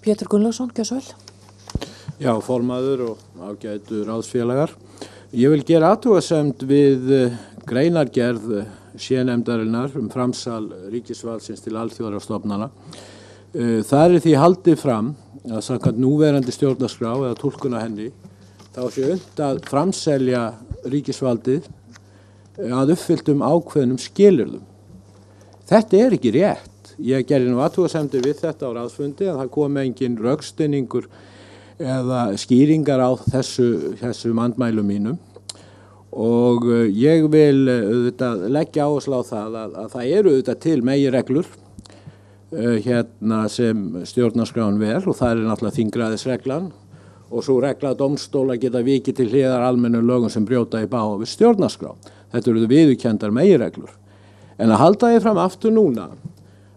Pétur Gunnlaugsson, gjörðu svo vel. Já, formaður og ágætu ráðsfélagar. Ég vil gera athugasemd við greinargerð sérnefndarinnar framsal ríkisvaldsins til alþjóðastofnana. Það því haldið fram að samkvæmt núverandi stjórnarskrá eða túlkun á henni, þá sé unnt að framselja ríkisvaldið að uppfylltum ákveðnum skilyrðum. Þetta ekki rétt. Ég gerði nú athugasemdir við þetta á ráðsfundi að það kom engin rökstuðningur eða skýringar á þessu andmælum mínum og ég vil auðvitað leggja áherslu á það að það eru auðvitað til meginreglur sem stjórnarskráin vel og það náttúrulega þingræðisreglan og svo regla að dómstólar geta vikið til hliðar almennum lögum sem brjóta í bága við stjórnarskrá. Þetta eru viðurkenndar meginreglur. En að halda því fram aftur núna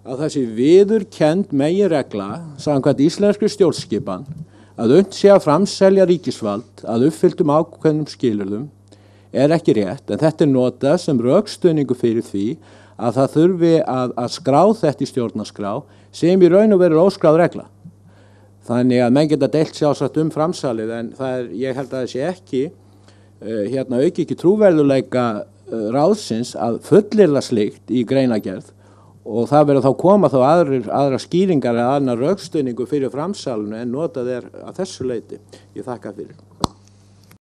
að þessi viðurkennd meginregla samkvæmt íslenskri stjórnskipan að unnt sé að framselja ríkisvald að uppfylltum ákveðnum skilyrðum ekki rétt, en þetta notað sem rökstuðningur fyrir því að það þurfi að skrá þetta í stjórnarskrá sem í raun og veru óskráð regla. Þannig að menn geta deilt sjálfsagt framsalið, en ég held að þessi ekki, auki ekki trúverðuleika ráðsins að fullyrða slíkt í greinargerð og það verður þá koma þá aðra skýringar eða annar rökstuðningur fyrir framsalinu en notað að þessu leyti. Ég þakka fyrir.